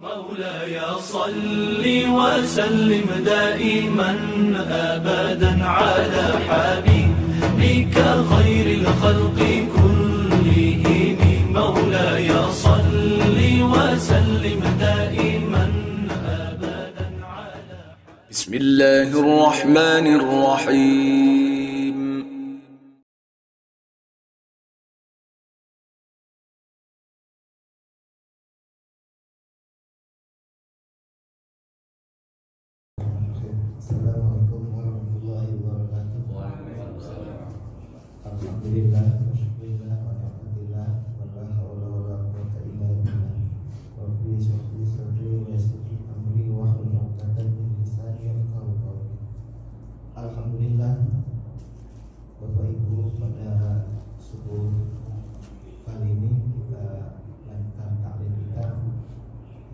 مولاي صل وسلم دائما أبدا على حبيبك خير الخلق كلهم. مولاي صل وسلم دائما أبدا على بسم الله الرحمن الرحيم. Assalamualaikum warahmatullahi wabarakatuh. Alhamdulillah wa syukurillah wa ni'matillah wa la haula wa la quwwata illa billah. Rabbi shrah li sadri wa yassir li amri wahlul 'uqdatam min lisani yafqahu qawli. Alhamdulillah, Bapak Ibu, pada subuh kali ini kita lanjutkan taklim kita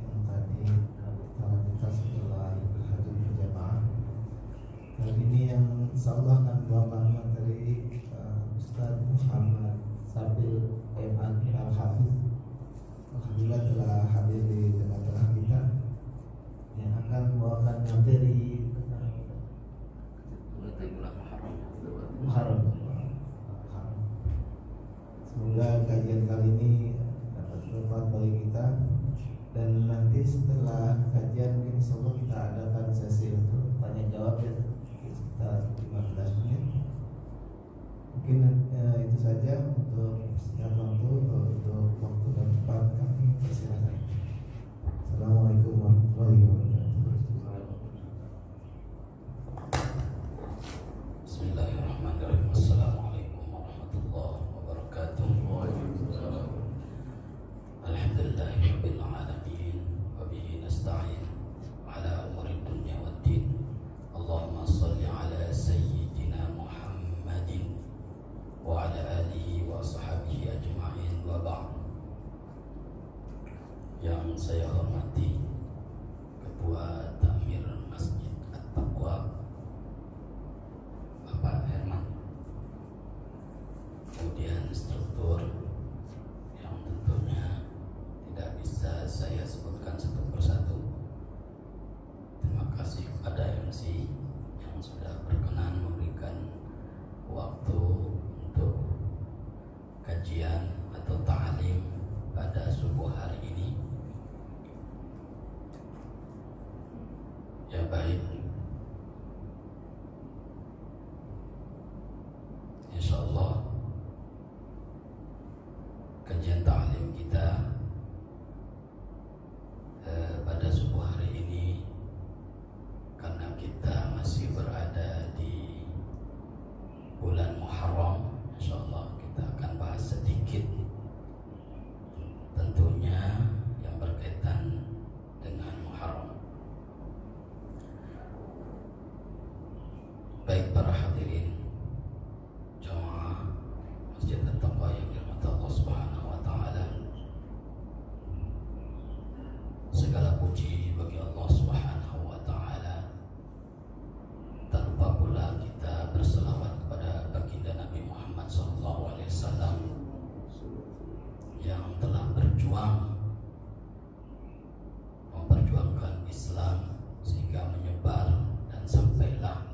yang tadi kita setelah hadir berjamaah. Kali ini yang insyaallah akan bawakan materi Ustaz Muhammad Sabil M.Al.Hafiz. Alhamdulillah telah hadir di tengah-tengah kita, yang akan membawakan materi Muharram. Semoga kajian kali ini dapat bermanfaat bagi kita, dan nanti setelah kajian insyaallah kita adakan sesi untuk tanya jawab ya, sekitar 15 menit. Mungkin itu saja untuk waktu dan tempat kami persilakan. Assalamualaikum warahmatullahi wabarakatuh. Bismillahirrahmanirrahim. Assalamualaikum warahmatullahi wabarakatuh. Alhamdulillahirabbil alamin wa bihi nasta'in ala umuri dunya waddin. Allahumma shalli ala sayyidina Muhammadin wa ala alihi wa sahbihi ajma'in, wa ba'd. Yang saya hormati Ketua Takmir Masjid At-Taqwa Bapak Herman, kemudian struktur yang tentunya tidak bisa saya sebutkan satu persatu. Terima kasih kepada MC yang sudah berkenan memberikan waktu untuk kajian atau ta'lim pada subuh hari ini. Ya baik, insyaallah kajian ta'lim kita pada subuh hari ini, karena kita masih berada di bulan Muharram, insyaallah kita akan bahas sedikit tentunya yang berkaitan dengan Muharram. Baik para hadirin jamaah Masjid At-Taqwa yang dirahmati Allah Subhanahu wa taala, segala puji bagi Allah Subhanahu wa taala. Tak lupa pula kita berselawat kepada baginda Nabi Muhammad SAW yang telah berjuang memperjuangkan Islam sehingga menyebar dan sampailah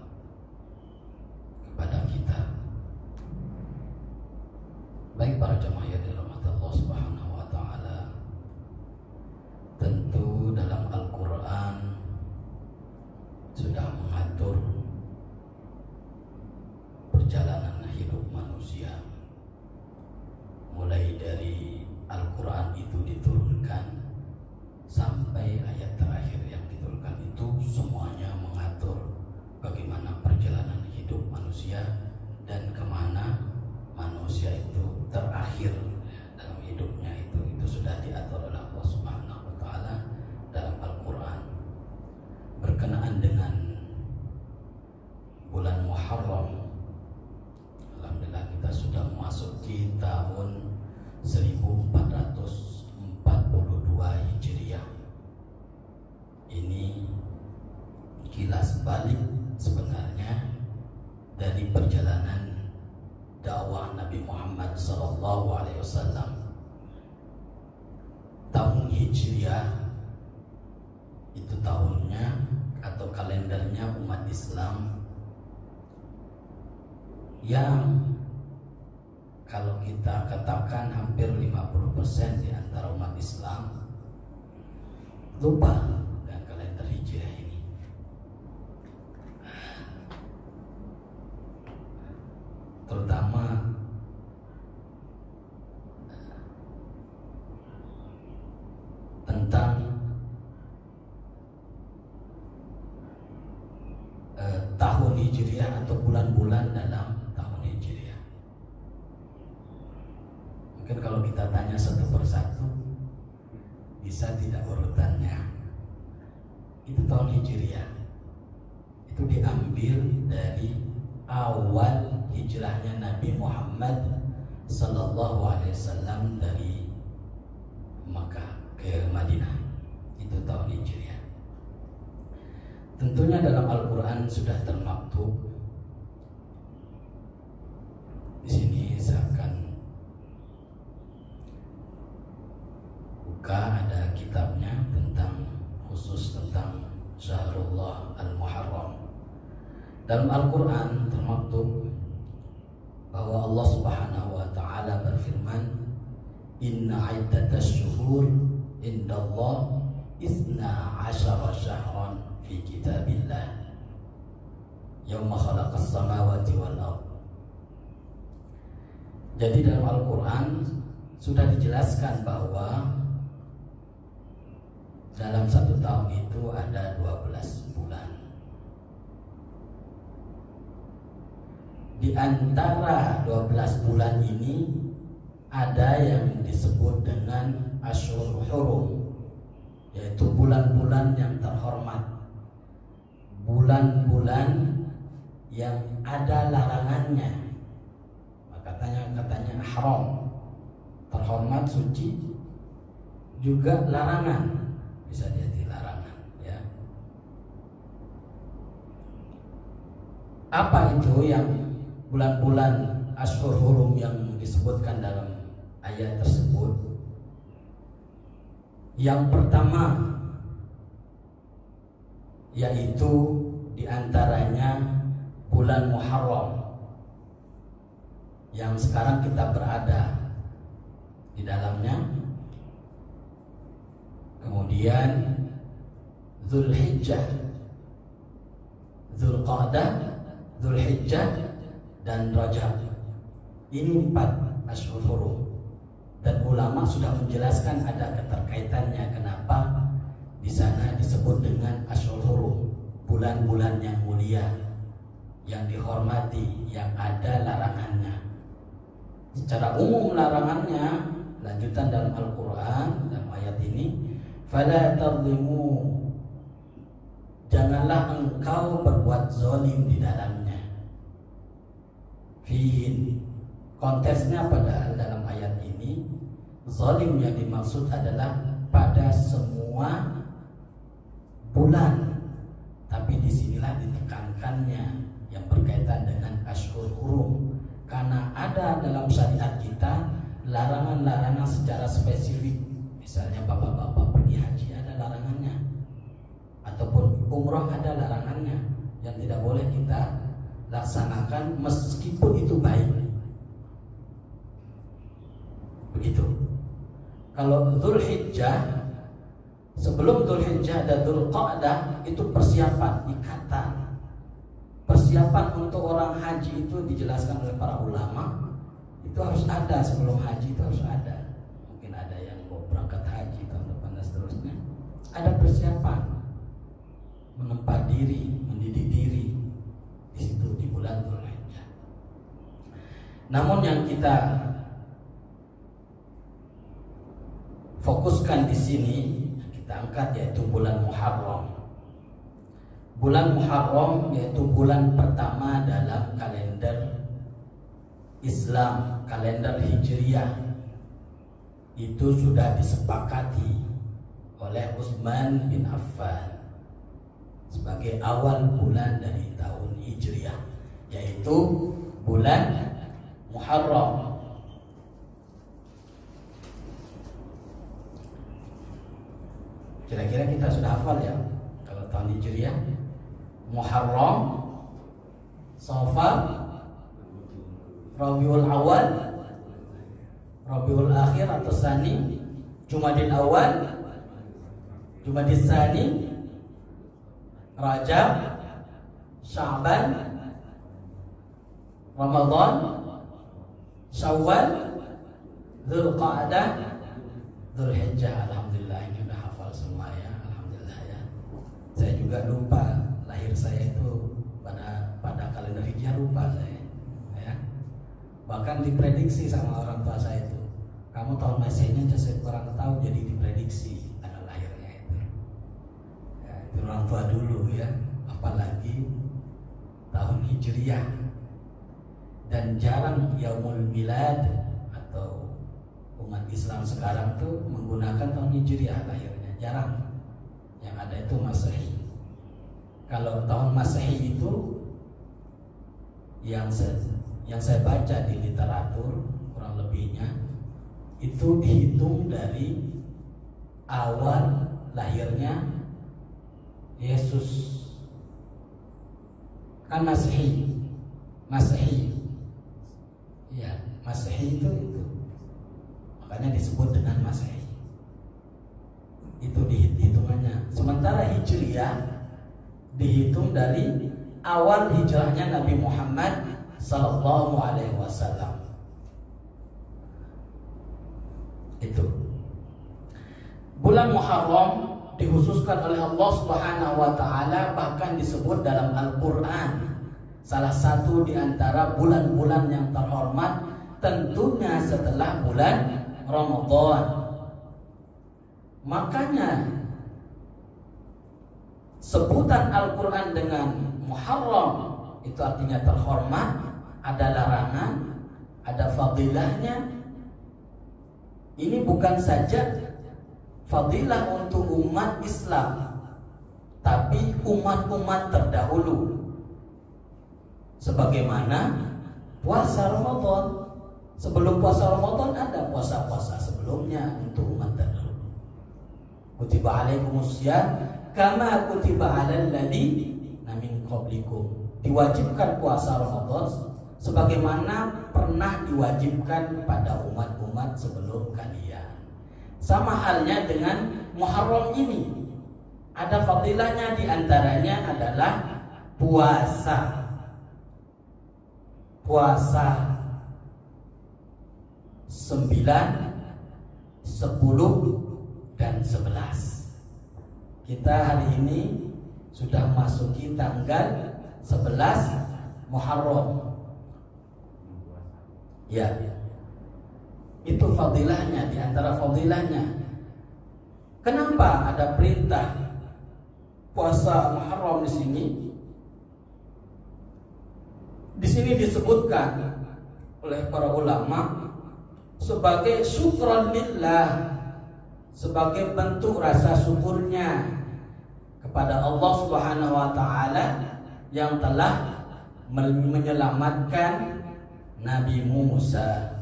kepada kita. Baik para jamaah yang dirahmati Allah Subhanahu wa taala, tentu dalam Al-Qur'an sudah mengatur perjalanan hidup manusia, mulai dari Al-Qur'an itu diturunkan sampai ayat terakhir yang diturunkan, itu semuanya mengatur bagaimana perjalanan hidup manusia dan kemana manusia itu terakhir dalam hidupnya. Itu sudah diatur oleh Allah Subhanahu wa taala dalam Al-Qur'an. Berkenaan dengan bulan Muharram, alhamdulillah kita sudah memasuki tahun 1442 Hijriah. Ini kilas balik sebenarnya dari perjalanan dakwah Nabi Muhammad SAW. Tahun Hijriah itu tahunnya atau kalendernya umat Islam yang kalau kita katakan hampir 50% di antara umat Islam lupa dengan kalender Hijriah ini. Terutama tentang tahun Hijriah atau bulan-bulan dalam tahun Hijriah. Mungkin kalau kita tanya satu persatu bisa tidak urutannya. Itu tahun Hijriah itu diambil dari awal hijrahnya Nabi Muhammad sallallahu alaihi wasallam dari Makkah ke Madinah. Itu tahun Hijriah. Tentunya dalam Al-Quran sudah termaktub. Di sini saya akan buka, ada kitabnya khusus tentang Syahrullah Al-Muharram. Dalam Al-Quran termaktub bahwa Allah Subhanahu wa taala berfirman, "Inna 'iddatash syuhur indallah 12 syahran fi kitabillah yauma khalaqas samawati wal ardh." Jadi dalam Al-Quran sudah dijelaskan bahwa dalam satu tahun itu ada 12 bulan. Di antara 12 bulan ini ada yang disebut dengan Asyhurul Hurum, yaitu bulan-bulan yang terhormat, bulan-bulan yang ada larangannya. Katanya haram, terhormat, suci, juga larangan, bisa jadi larangan, ya. Apa itu yang bulan-bulan Asyhurul Hurum yang disebutkan dalam ayat tersebut? Yang pertama yaitu diantaranya bulan Muharram yang sekarang kita berada di dalamnya. Kemudian Dzulhijjah, Dzulqa'dah, Dzulhijjah, dan Rajab. Ini 4 Asyhurul Hurum. Dan ulama sudah menjelaskan ada keterkaitannya kenapa di sana disebut dengan Asyhurul Hurum, bulan-bulan yang mulia, yang dihormati, yang ada larangannya. Secara umum larangannya, lanjutan dalam Al-Quran dalam ayat ini, "Fala tadlimu", janganlah engkau berbuat zalim di dalamnya. Fihin, konteksnya pada dalam ayat ini, zalim yang dimaksud adalah pada semua bulan, tapi disinilah ditekankannya yang berkaitan dengan Asyhurul Hurum, karena ada dalam syariat kita larangan-larangan secara spesifik. Misalnya bapak-bapak pergi haji ada larangannya, ataupun umroh ada larangannya yang tidak boleh kita laksanakan meskipun itu baik. Begitu. Kalau Dzulhijjah, sebelum Dzulhijjah ada Dzulqa'dah, itu persiapan, ikatan. Persiapan untuk orang haji itu dijelaskan oleh para ulama, itu harus ada sebelum haji, itu harus ada. Mungkin ada yang mau berangkat haji tahun depan dan seterusnya. Ada persiapan, menempa diri, mendidik diri di situ di bulan Dzulhijjah. Namun yang kita fokuskan di sini, kita angkat yaitu bulan Muharram. Bulan Muharram yaitu bulan pertama dalam kalender Islam, kalender Hijriah. Itu sudah disepakati oleh Utsman bin Affan sebagai awal bulan dari tahun Hijriah, yaitu bulan Muharram. Kira-kira kita sudah hafal ya kalau tahun Hijriah. Muharram, Safar, Rabiul Awal, Rabiul Akhir atau Tsani, Jumadil Awal, Jumadil Tsani, Rajab, Sya'ban, Ramadan, Syawal, Dzulqa'dah, Dzulhijjah. Alhamdulillah ini udah hafal semua ya. Alhamdulillah ya. Saya juga lupa lahir saya itu pada kalender Hijriah, lupa saya ya. Bahkan diprediksi sama orang tua saya itu, kamu tahun Masehinya aja saya kurang tahu, jadi diprediksi tanggal lahirnya itu ya, itu orang tua dulu ya, apalagi tahun Hijriah. Dan jarang yaumul milad atau umat Islam sekarang tuh menggunakan tahun Hijriah lahirnya, jarang. Yang ada itu Masehi. Kalau tahun Masehi itu yang saya baca di literatur kurang lebihnya itu dihitung dari awal lahirnya Yesus. Kan Masehi. Ya, Masehi itu. Makanya disebut dengan Masehi. Itu hitungannya. Sementara Hijriah dihitung dari awal hijrahnya Nabi Muhammad sallallahu alaihi wasallam. Itu. Bulan Muharram dikhususkan oleh Allah Subhanahu wa taala, bahkan disebut dalam Al-Qur'an salah satu di antara bulan-bulan yang terhormat, tentunya setelah bulan Ramadan. Makanya sebutan Al-Quran dengan Muharram itu artinya terhormat, ada larangan, ada fadilahnya. Ini bukan saja fadilah untuk umat Islam, tapi umat-umat terdahulu. Sebagaimana puasa Ramadan. Sebelum puasa Ramadan ada puasa-puasa sebelumnya untuk umat terdahulu. Kutiba alaikumusiyam kama kutiba alal ladzina min qablikum. Diwajibkan puasa Ramadan sebagaimana pernah diwajibkan pada umat-umat sebelum kalian. Sama halnya dengan Muharram ini. Ada fadilahnya, di antaranya adalah puasa. Puasa 9, 10 dan 11. Kita hari ini sudah masuki tanggal 11 Muharram. Ya. Itu fadilahnya, di antara fadilahnya. Kenapa ada perintah puasa Muharram di sini? Di sini disebutkan oleh para ulama sebagai syukran lillah, sebagai bentuk rasa syukurnya kepada Allah Subhanahu wa taala yang telah menyelamatkan Nabi Musa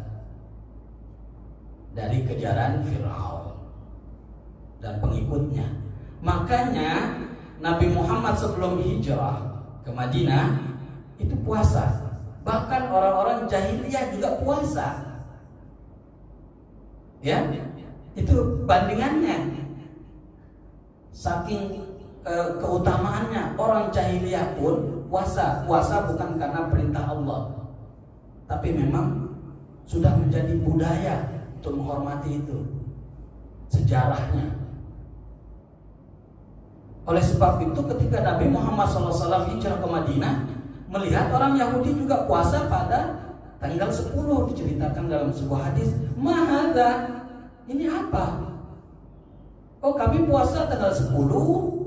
dari kejaran Firaun dan pengikutnya. Makanya Nabi Muhammad sebelum hijrah ke Madinah itu puasa. Bahkan orang-orang jahiliyah juga puasa. Ya, itu bandingannya. Saking keutamaannya, orang jahiliyah pun puasa. Puasa bukan karena perintah Allah, tapi memang sudah menjadi budaya untuk menghormati itu. Sejarahnya. Oleh sebab itu ketika Nabi Muhammad SAW hijrah ke Madinah, melihat orang Yahudi juga puasa pada tanggal 10, diceritakan dalam sebuah hadis, "Mahadza? Ini apa? Oh, kami puasa tanggal 10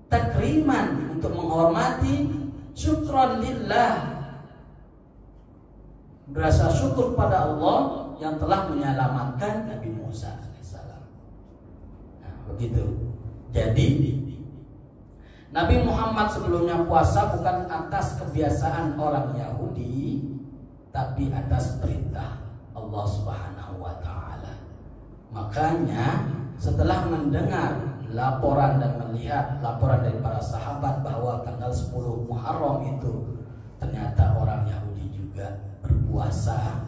takriman untuk menghormati, syukran lillah, berasa syukur pada Allah yang telah menyelamatkan Nabi Musa alaihissalam." Nah, begitu. Jadi Nabi Muhammad sebelumnya puasa bukan atas kebiasaan orang Yahudi, tapi atas perintah Allah Subhanahu wa taala. Makanya setelah mendengar laporan dan melihat laporan dari para sahabat bahwa tanggal 10 Muharram itu ternyata orang Yahudi juga berpuasa,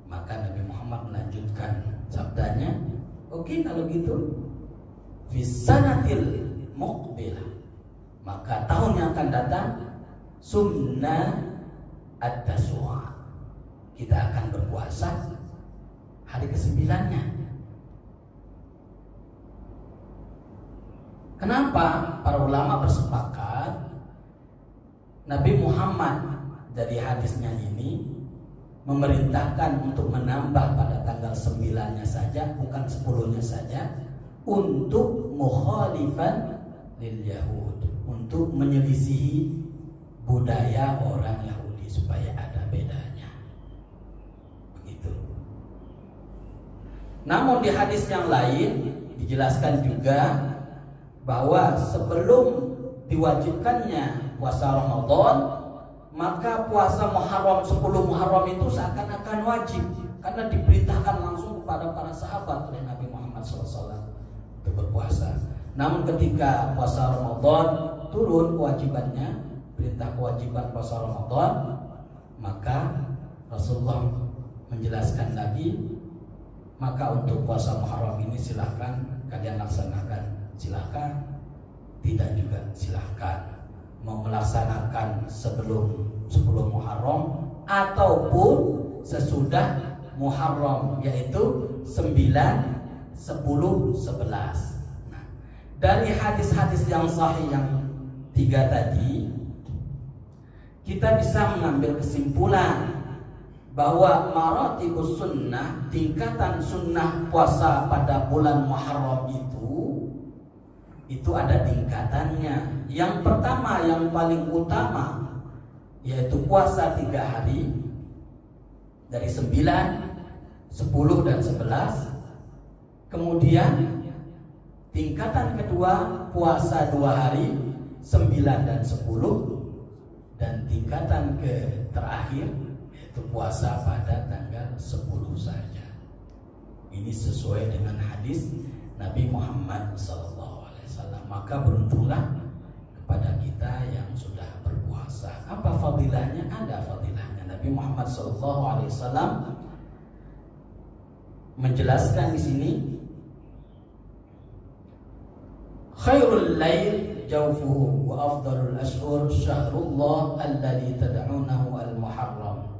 maka Nabi Muhammad melanjutkan sabdanya, oke, kalau gitu fisanatil muqbilah, maka tahun yang akan datang sunnah at-tasua, kita akan berpuasa hari ke-9-nya. Kenapa para ulama bersepakat Nabi Muhammad dari hadisnya ini memerintahkan untuk menambah pada tanggal 9-nya saja, bukan 10-nya saja, untuk mukhalifan lil Yahud, untuk menyelisihi budaya orang Yahudi supaya ada bedanya. Begitu. Namun di hadis yang lain dijelaskan juga bahwa sebelum diwajibkannya puasa Ramadan, maka puasa Muharram 10 Muharram itu seakan-akan wajib karena diberitakan langsung kepada para sahabat oleh Nabi Muhammad SAW untuk berpuasa. Namun ketika puasa Ramadan turun kewajibannya, perintah kewajiban puasa Ramadan, maka Rasulullah menjelaskan lagi, maka untuk puasa Muharram ini silahkan kalian laksanakan, silahkan, tidak juga silahkan. Mau melaksanakan sebelum 10 Muharram ataupun sesudah Muharram, yaitu 9, 10, 11. Nah, dari hadis-hadis yang sahih yang 3 tadi, kita bisa mengambil kesimpulan bahwa maratibus sunnah, tingkatan sunnah puasa pada bulan Muharram itu ada tingkatannya. Yang pertama, yang paling utama, yaitu puasa 3 hari dari 9, 10 dan 11. Kemudian tingkatan kedua puasa 2 hari 9 dan 10. Dan tingkatan terakhir yaitu puasa pada tanggal 10 saja. Ini sesuai dengan hadis Nabi Muhammad SAW. Maka beruntunglah kepada kita yang sudah berpuasa. Apa fadilahnya? Ada fadilahnya. Nabi Muhammad SAW menjelaskan di sini, khairul lail jawfuhu wa afdalul ashhur syahrullah alladzi tad'unahu al-muharram.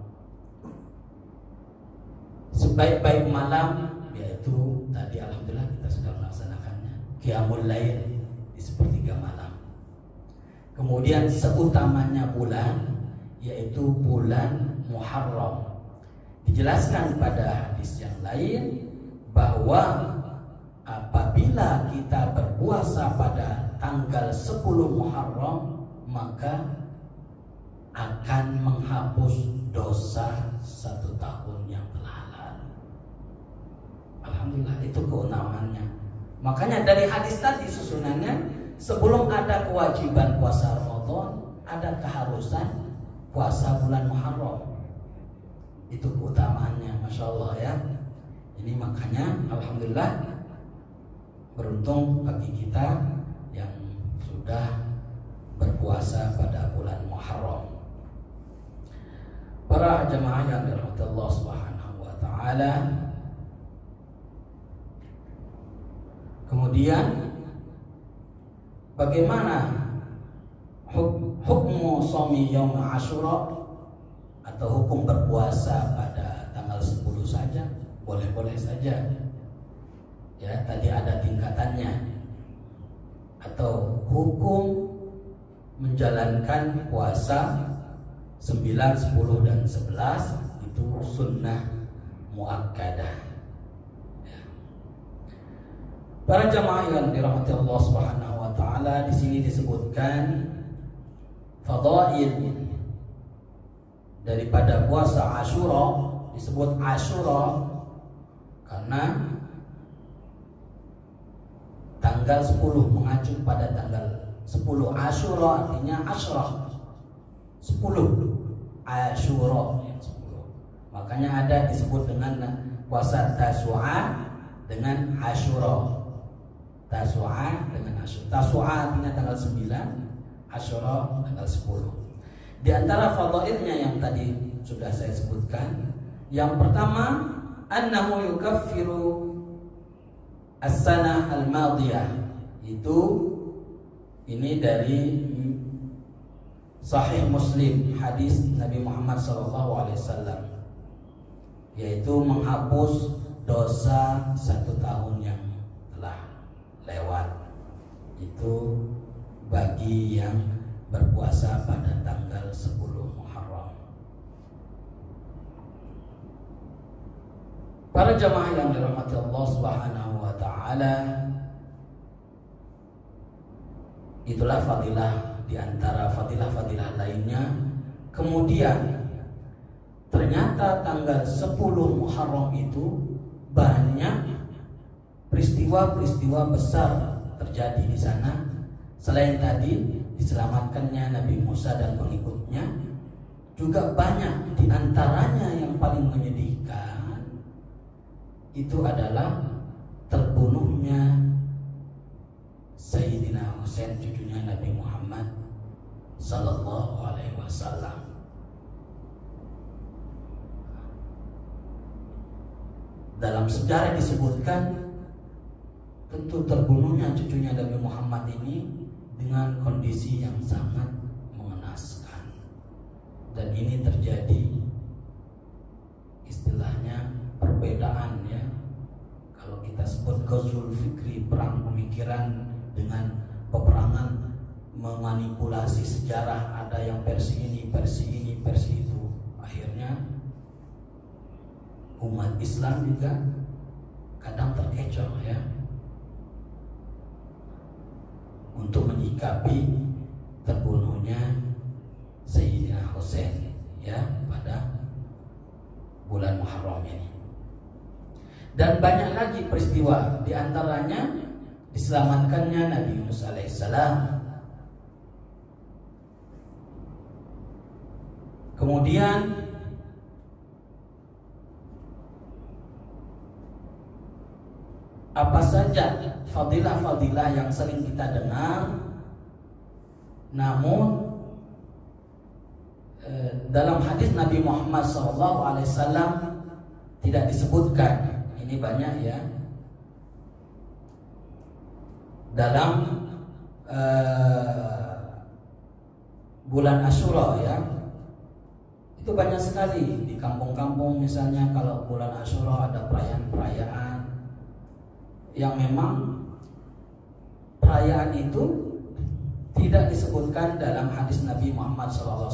Sebaik-baik malam, yaitu tadi alhamdulillah kita sudah melaksanakannya, qiyamul lail di sepertiga malam. Kemudian seutamanya bulan, yaitu bulan Muharram. Dijelaskan pada hadis yang lain bahwa apabila kita berpuasa pada tanggal 10 Muharram, maka akan menghapus dosa 1 tahun yang telah lalu. Alhamdulillah, itu keutamannya. Makanya dari hadis tadi susunannya, sebelum ada kewajiban puasa Ramadan, ada keharusan puasa bulan Muharram. Itu keutamaannya, Masya Allah ya. Ini makanya alhamdulillah beruntung bagi kita yang sudah berpuasa pada bulan Muharram. Para jemaah yang dirahmati Allah Subhanahu wa taala, kemudian bagaimana hukmu shaumi yaum Asyura atau hukum berpuasa pada tanggal 10 saja? Boleh-boleh saja. Ya, tadi ada tingkatannya. Atau hukum menjalankan puasa 9, 10 dan 11 itu sunnah muakkadah. Para jamaah yang dirahmati Allah Subhanahu wa taala, di sini disebutkan fadail daripada puasa Asyura. Disebut Asyura karena tanggal 10 mengacu pada tanggal 10. Asyura artinya asyrah, 10. Asyura yang 10. Makanya ada disebut dengan puasa Tasu'a dengan Asyura. Tasu'a dengan Asyura. Tasu'a artinya tanggal 9, Asyura tanggal 10. Di antara fadailnya yang tadi sudah saya sebutkan, yang pertama annahu yukaffiru as-sanah al-madiyah. Ini dari Sahih Muslim, hadis Nabi Muhammad SAW, yaitu menghapus dosa 1 tahun yang telah lewat. Itu bagi yang berpuasa pada tanggal 10 Muharram. Para jamaah yang dirahmati Allah Subhanahu wa taala, itulah fadilah di antara fadilah-fadilah lainnya. Kemudian ternyata tanggal 10 Muharram itu banyak peristiwa-peristiwa besar terjadi di sana. Selain tadi diselamatkannya Nabi Musa dan pengikutnya, juga banyak di antaranya yang paling menyedihkan itu adalah terbunuhnya Sayyidina Husain, cucunya Nabi Muhammad sallallahu alaihi wasallam. Dalam sejarah disebutkan tentu terbunuhnya cucunya Nabi Muhammad ini dengan kondisi yang sangat mengenaskan, dan ini terjadi istilahnya perbedaan ya. Kalau kita sebut ghazwul fikri, perang pemikiran, dengan peperangan memanipulasi sejarah, ada yang versi ini, versi itu. Akhirnya umat Islam juga kadang terkecoh ya, untuk menyikapi terbunuhnya Sayyidina Husain ya pada bulan Muharram ini. Dan banyak lagi peristiwa, di antaranya diselamatkannya Nabi Yunus alaihissalam. Kemudian apa saja fadilah-fadilah yang sering kita dengar, namun dalam hadis Nabi Muhammad SAW tidak disebutkan. Ini banyak ya. Dalam bulan Asyura ya, itu banyak sekali di kampung-kampung misalnya. Kalau bulan Asyura ada perayaan-perayaan yang memang perayaan itu tidak disebutkan dalam hadis Nabi Muhammad SAW.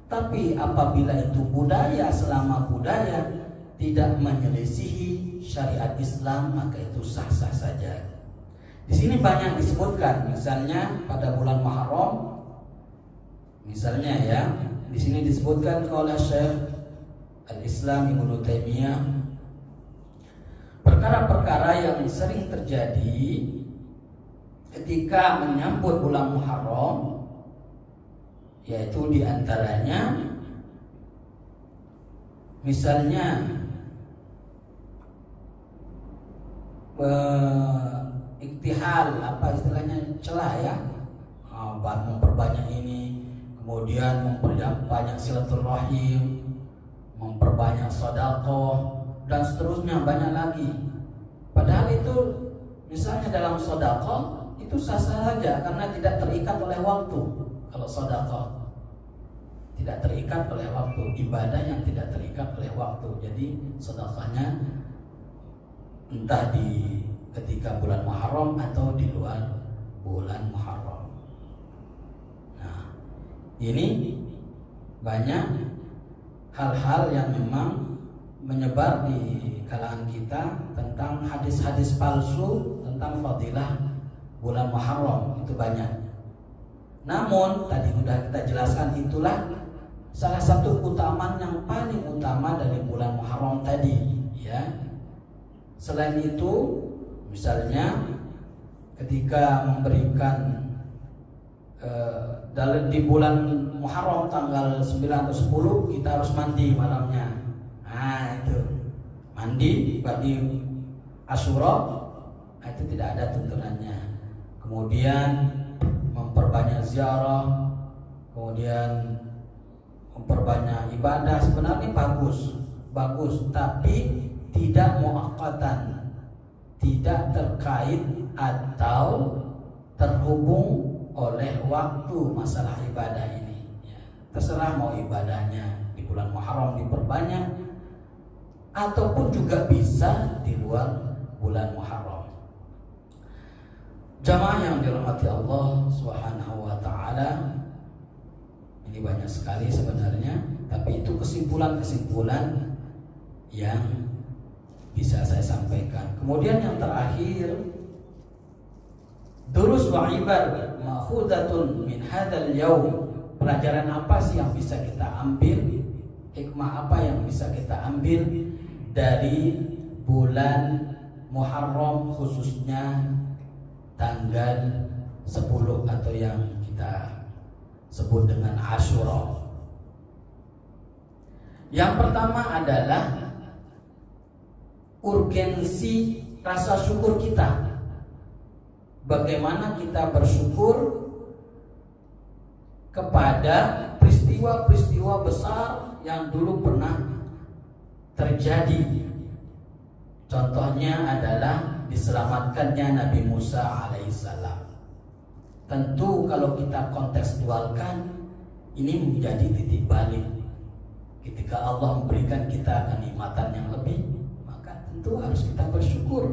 Tapi apabila itu budaya, selama budaya tidak menyelisihi syariat Islam, maka itu sah-sah saja. Di sini banyak disebutkan, misalnya pada bulan Muharram, misalnya ya, di sini disebutkan oleh Syekh Al-Islam Ibnu Taimiyah perkara-perkara yang sering terjadi ketika menyambut bulan Muharram, yaitu diantaranya misalnya iktihal, apa istilahnya, celah ya, memperbanyak ini, kemudian memperbanyak silaturahim, memperbanyak sedekah, dan seterusnya, banyak lagi. Padahal itu misalnya dalam sedekah itu sah-sah saja karena tidak terikat oleh waktu. Kalau sedekah tidak terikat oleh waktu, ibadah yang tidak terikat oleh waktu. Jadi sedekahnya entah di ketika bulan Muharram atau di luar bulan Muharram. Nah, ini banyak hal-hal yang memang menyebar di kalangan kita tentang hadis-hadis palsu tentang fadilah bulan Muharram, itu banyak. Namun tadi sudah kita jelaskan, itulah salah satu keutamaan yang paling utama dari bulan Muharram tadi ya. Selain itu, misalnya ketika memberikan di bulan Muharram tanggal 9 atau 10 kita harus mandi malamnya. Nah itu mandi bagi Asyura, itu itu tidak ada tuntunannya. Kemudian memperbanyak ziarah, kemudian memperbanyak ibadah, sebenarnya bagus, tapi tidak muaqqatan, tidak terkait atau terhubung oleh waktu masalah ibadah ini. Ya, terserah mau ibadahnya di bulan Muharram diperbanyak ataupun juga bisa di luar bulan Muharram. Jamaah yang dirahmati Allah Subhanahu wa taala, ini banyak sekali sebenarnya, tapi itu kesimpulan-kesimpulan yang bisa saya sampaikan. Kemudian yang terakhir, durus wa ibar ma'khudatun min hadzal yaum. Pelajaran apa sih yang bisa kita ambil? Hikmah apa yang bisa kita ambil dari bulan Muharram, khususnya tanggal 10 atau yang kita sebut dengan Asyura? Yang pertama adalah urgensi rasa syukur kita. Bagaimana kita bersyukur kepada peristiwa-peristiwa besar yang dulu pernah terjadi. Contohnya adalah diselamatkannya Nabi Musa alaihissalam. Tentu kalau kita kontekstualkan, ini menjadi titik balik. Ketika Allah memberikan kita kenikmatan yang lebih, maka tentu harus kita bersyukur.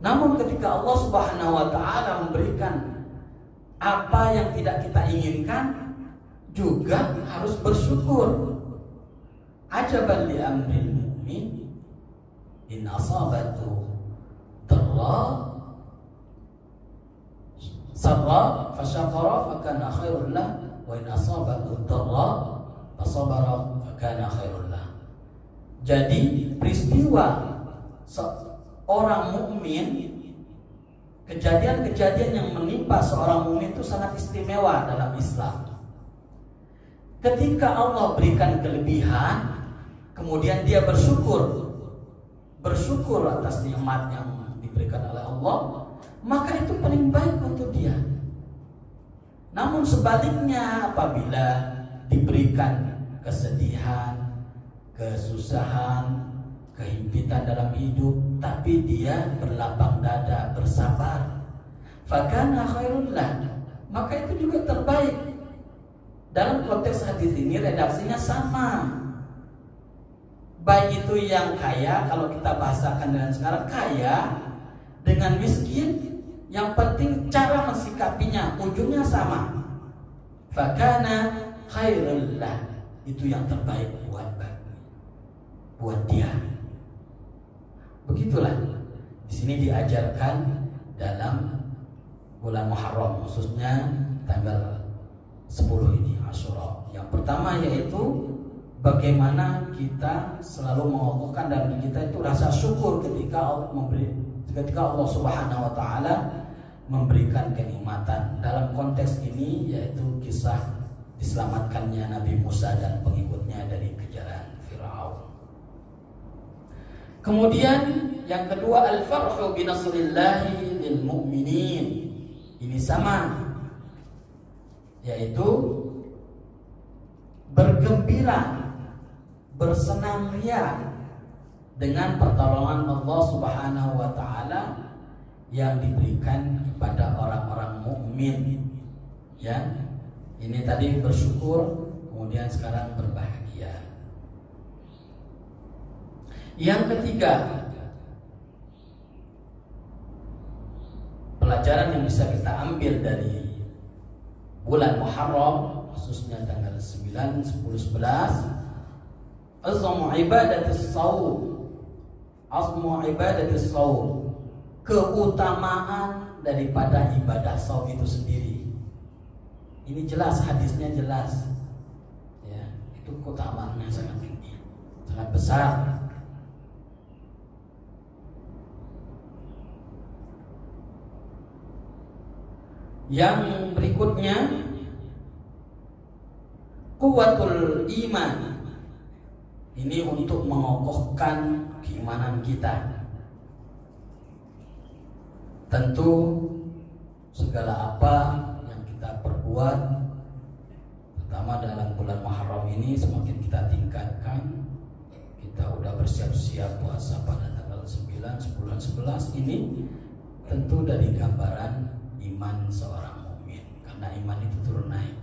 Namun ketika Allah Subhanahu wa taala memberikan apa yang tidak kita inginkan, juga harus bersyukur. Ajaban li amril mu'min in asabatu darra sabra fasyakara fakana khairul lah, wa in asabatu darra fasabara fakana khairul lah. Jadi peristiwa seorang mukmin, kejadian-kejadian yang menimpa seorang mukmin itu sangat istimewa dalam Islam. Ketika Allah berikan kelebihan, kemudian dia bersyukur atas nikmat yang diberikan oleh Allah, maka itu paling baik untuk dia. Namun sebaliknya, apabila diberikan kesedihan, kesusahan, kehimpitan dalam hidup, tapi dia berlapang dada, bersabar, fakana khairul lah, maka itu juga terbaik. Dalam konteks hadis ini redaksinya sama. Baik itu yang kaya, kalau kita bahasakan dengan sekarang, kaya dengan miskin, yang penting cara mensikapinya, ujungnya sama. Fakana khairul lah, itu yang terbaik buat dia. Begitulah di sini diajarkan dalam bulan Muharram, khususnya tanggal 10 ini, Asyura. Yang pertama yaitu bagaimana kita selalu mengokohkan dalam diri kita itu rasa syukur ketika Allah Subhanahu wa taala memberikan kenikmatan. Dalam konteks ini yaitu kisah diselamatkannya Nabi Musa dan pengikutnya dari kejaran Firaun. Kemudian yang kedua, al-farhu bi nasrillahi lil mu'minin. Ini sama, yaitu bergembira, bersenang ria dengan pertolongan Allah Subhanahu wa taala yang diberikan kepada orang-orang mukmin. Ya. Ini tadi bersyukur, kemudian sekarang berbahagia. Yang ketiga, pelajaran yang bisa kita ambil dari bulan Muharram, khususnya tanggal 9, 10, 11, azmu ibadatis shaum, keutamaan daripada ibadah shaum itu sendiri. Ini jelas, hadisnya jelas. Ya, itu keutamaannya sangat tinggi, sangat besar. Yang berikutnya, kuwatul iman. Ini untuk mengokohkan keimanan kita. Tentu segala apa yang kita perbuat, terutama dalam bulan Muharram ini, semakin kita tingkatkan. Kita udah bersiap-siap puasa pada tanggal 9, 10, 11 ini, tentu dari gambaran iman seorang mukmin. Karena iman itu turun naik,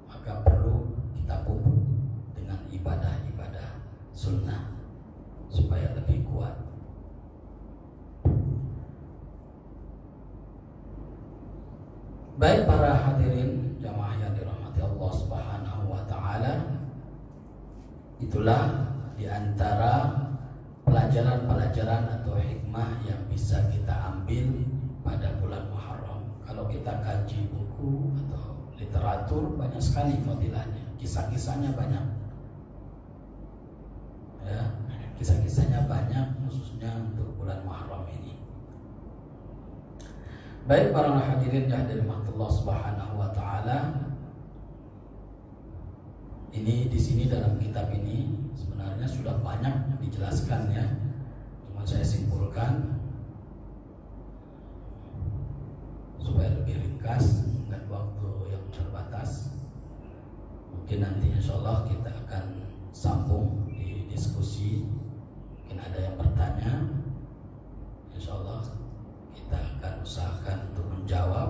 maka perlu kita pupuk dengan ibadah-ibadah sunnah supaya lebih kuat. Baik para hadirin jamaah yang dirahmati Allah Subhanahu wa taala, itulah di antara pelajaran-pelajaran atau hikmah yang bisa kita ambil pada bulan Muharram. Kalau kita kaji buku atau literatur, banyak sekali fadilahnya, kisah-kisahnya banyak. Ya, kisah-kisahnya banyak khususnya untuk bulan Muharram ini. Baik para hadirin yang dirahmati Allah Subhanahu wa taala. Ini di sini dalam kitab ini sebenarnya sudah banyak dijelaskan ya. Cuma saya simpulkan supaya lebih ringkas dengan waktu yang terbatas. Mungkin nanti insya Allah kita akan sambung di diskusi. Mungkin ada yang bertanya, insya Allah kita akan usahakan untuk menjawab.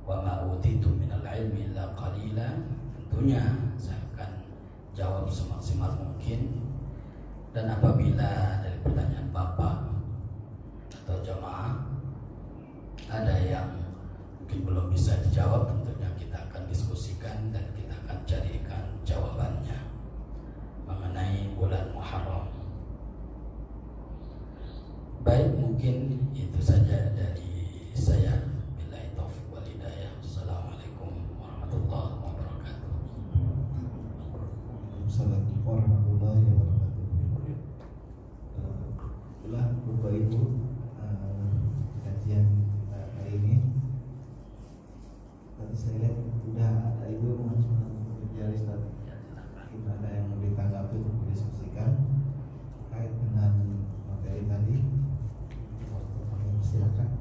Wa ma utitu minal ilmi illa qalila. Tentunya saya akan jawab semaksimal mungkin. Dan apabila dari pertanyaan Bapak atau jamaah ada yang mungkin belum bisa dijawab, tentunya kita akan diskusikan dan kita akan carikan jawabannya mengenai bulan Muharram. Baik, mungkin itu saja dari saya. Billahi taufiq wal hidayah. Assalamualaikum warahmatullahi wabarakatuh. Assalamualaikum warahmatullahi wabarakatuh. Itulah Bapak Ibu, kajian kita kali ini. Tadi saya lihat sudah ada Ibu berbicara, Ustaz. Kita ada yang mau ditanggapi untuk didiskusikan terkait dengan materi tadi. Silakan.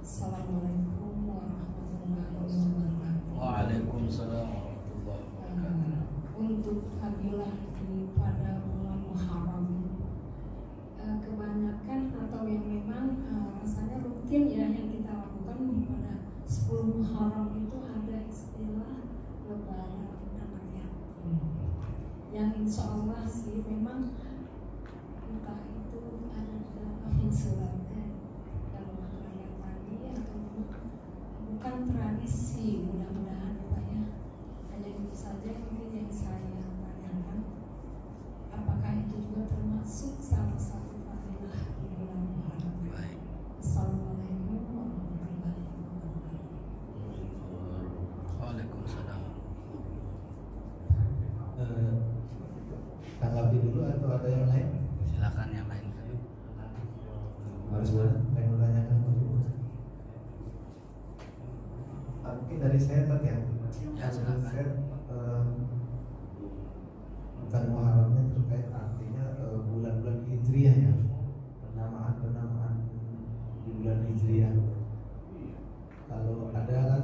Assalamualaikum warahmatullahi wabarakatuh. Waalaikumsalam warahmatullahi wabarakatuh. Untuk fadilah pada bulan Muharram, kebanyakan atau yang memang rasanya rutin ya yang kita lakukan pada 10 Muharram itu ada istilah lebaran anak yatim. Yang insya Allah sih memang entah itu ada dalam suratnya dalam yang tadi atau bukan tradisi, mudah-mudahan Pak ya. Hanya itu saja mungkin yang saya tanyakan, apakah itu juga termasuk salah satu fadilah di bulan Muharram. Baik. Assalamualaikum warahmatullahi wabarakatuh. Waalaikumsalam. Tanggapi dulu atau ada yang lain? Silakan yang lain dulu. Harus yang menanyakan dulu. Mungkin dari saya Pak ya. Ya, silakan. Saya bukan Muharramnya terkait artinya bulan-bulan Hijriah ya. Penamaan di bulan Hijriah. Kalau ada kan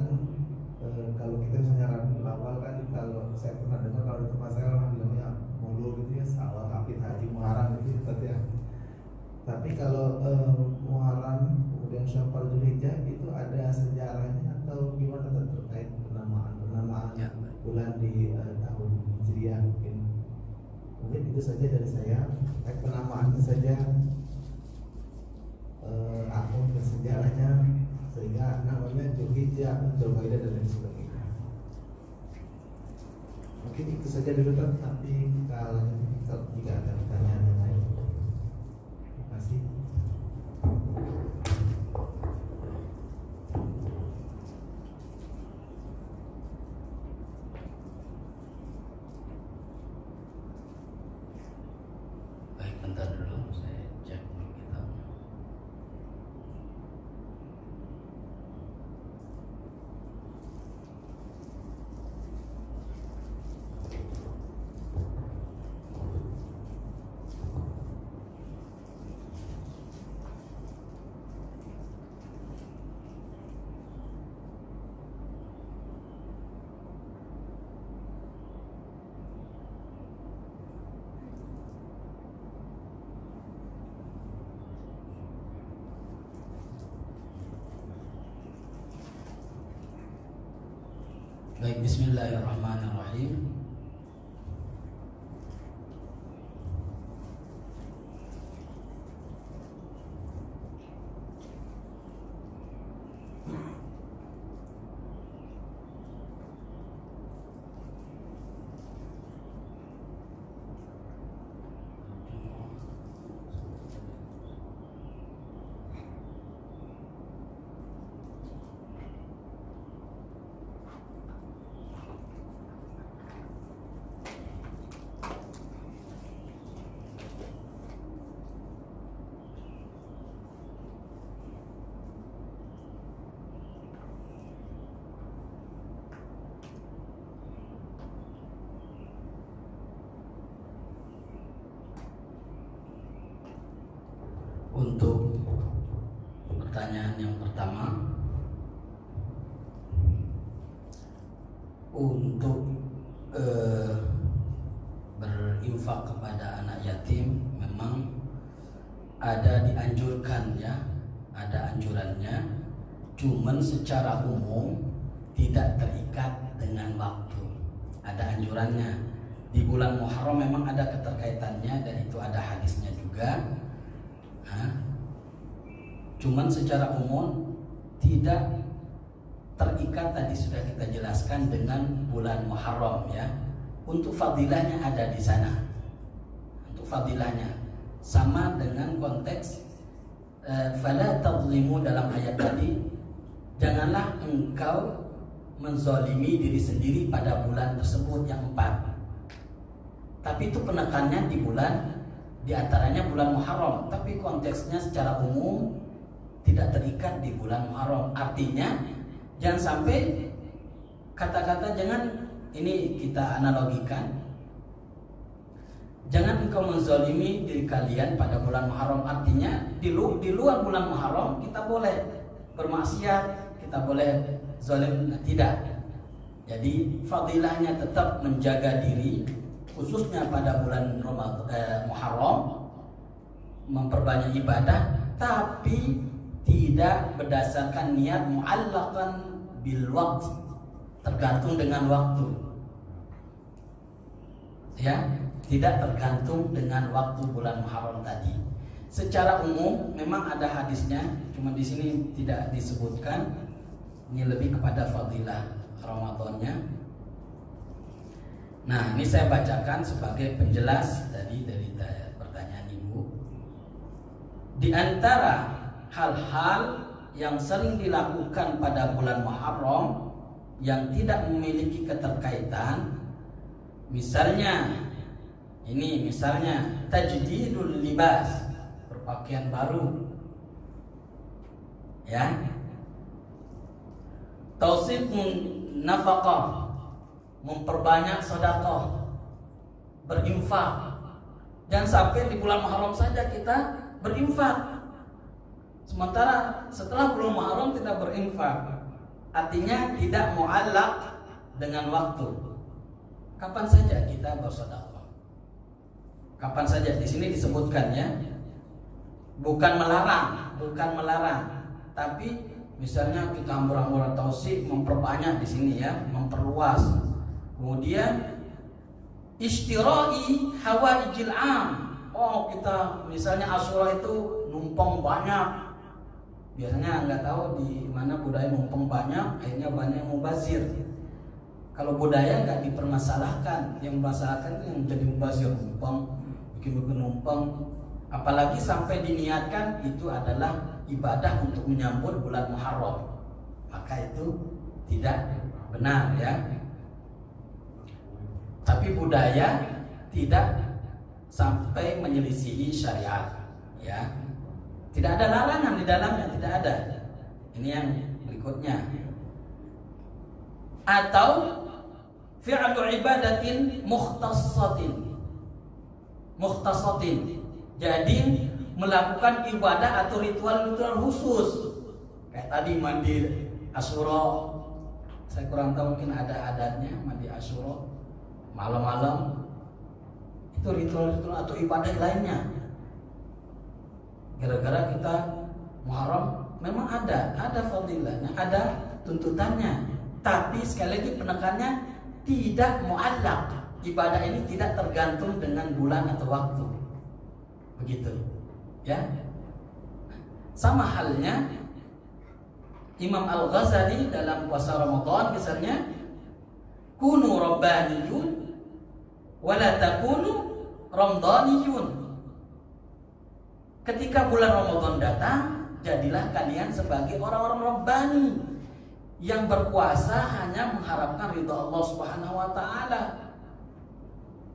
kalau kita misalnya Rabiul Awal kan, kalau saya pernah dengar kalau di tempat saya orang bilangnya Maulud gitu ya, Sawal, Hafid, Haji, Muharram gitu ya. Tapi kalau Muharram kemudian Syawal, Dzulhijjah itu ada sejarahnya atau gimana terkait penamaan Ya. bulan di tahun Hijriah? Mungkin itu saja dari saya. Terkait penamaannya saja, akun dan sejarahnya sehingga namanya Dzulhijjah, Dzulqa'dah dan lain sebagainya. Mungkin itu saja dulu kan, nanti kalau jika ada pertanyaan yang lain. Terima kasih. Baik, bentar dulu saya cek. Baik, bismillahirrahmanirrahim. Untuk pertanyaan yang pertama, untuk berinfak kepada anak yatim memang ada dianjurkan ya, ada anjurannya, cuman secara umum tidak terikat dengan waktu. Ada anjurannya. Di bulan Muharram memang ada keterkaitannya dan itu ada hadisnya juga. Cuman secara umum tidak terikat, tadi sudah kita jelaskan, dengan bulan Muharram ya. Untuk fadilahnya ada di sana. Untuk fadilahnya sama dengan konteks fala tadlimu dalam ayat tadi, janganlah engkau menzalimi diri sendiri pada bulan tersebut yang 4. Tapi itu penekannya di antaranya bulan Muharram, tapi konteksnya secara umum tidak terikat di bulan Muharram. Artinya jangan sampai kata-kata, jangan, ini kita analogikan, jangan engkau menzalimi diri kalian pada bulan Muharram. Artinya di luar bulan Muharram kita boleh bermaksiat, kita boleh zalim, tidak. Jadi fadilahnya tetap menjaga diri, khususnya pada bulan Muharram, memperbanyak ibadah, tapi tidak berdasarkan niat mu'allaqan bil waqt, tergantung dengan waktu. Ya, tidak tergantung dengan waktu bulan Muharram tadi. Secara umum memang ada hadisnya, cuma di sini tidak disebutkan. Ini lebih kepada fadilah Ramadannya. Nah, ini saya bacakan sebagai penjelas dari pertanyaan Ibu. Di antara hal-hal yang sering dilakukan pada bulan Muharram yang tidak memiliki keterkaitan, misalnya tajdidul libas, berpakaian baru, ya, tausifun nafaqah, memperbanyak sedekah, berinfak. Jangan sampai di bulan Muharram saja kita berinfak, sementara setelah bulan Muharram tidak berinfak. Artinya tidak mu'allaq dengan waktu. Kapan saja kita bersedekah, kapan saja. Di sini disebutkan ya, bukan melarang, tapi misalnya kita murah-murah tausif, memperbanyak di sini ya, memperluas. Kemudian ishtira'i hawaijil am. Oh, kita misalnya Asyura itu numpang banyak. Biasanya nggak tahu di mana budaya numpang banyak, akhirnya banyak yang mubazir. Kalau budaya nggak dipermasalahkan, yang mempermasalahkan itu yang jadi mubazir, numpang, bikin numpang. Apalagi sampai diniatkan itu adalah ibadah untuk menyambut bulan Muharram, maka itu tidak benar ya. Tapi budaya tidak sampai menyelisihi syariat ya. Tidak ada larangan di dalamnya, tidak ada. Ini yang berikutnya. Atau fi'lu ibadatin mukhtassatin. Jadi melakukan ibadah atau ritual-ritual khusus. Kayak tadi mandi Asyura. Saya kurang tahu, mungkin ada adatnya mandi Asyura malam-malam. Itu ritual-ritual atau ibadah lainnya. Gara-gara kita Muharram memang ada fadilahnya, ada tuntutannya. Tapi sekali lagi penekannya tidak mu'allaq. Ibadah ini tidak tergantung dengan bulan atau waktu. Begitu. Ya. Sama halnya Imam Al-Ghazali dalam puasa Ramadan misalnya, kunu rabbaniyun wala takunu ramdaniyun. Ketika bulan Ramadan datang, jadilah kalian sebagai orang-orang rabbani yang berpuasa hanya mengharapkan ridha Allah Subhanahu wa taala.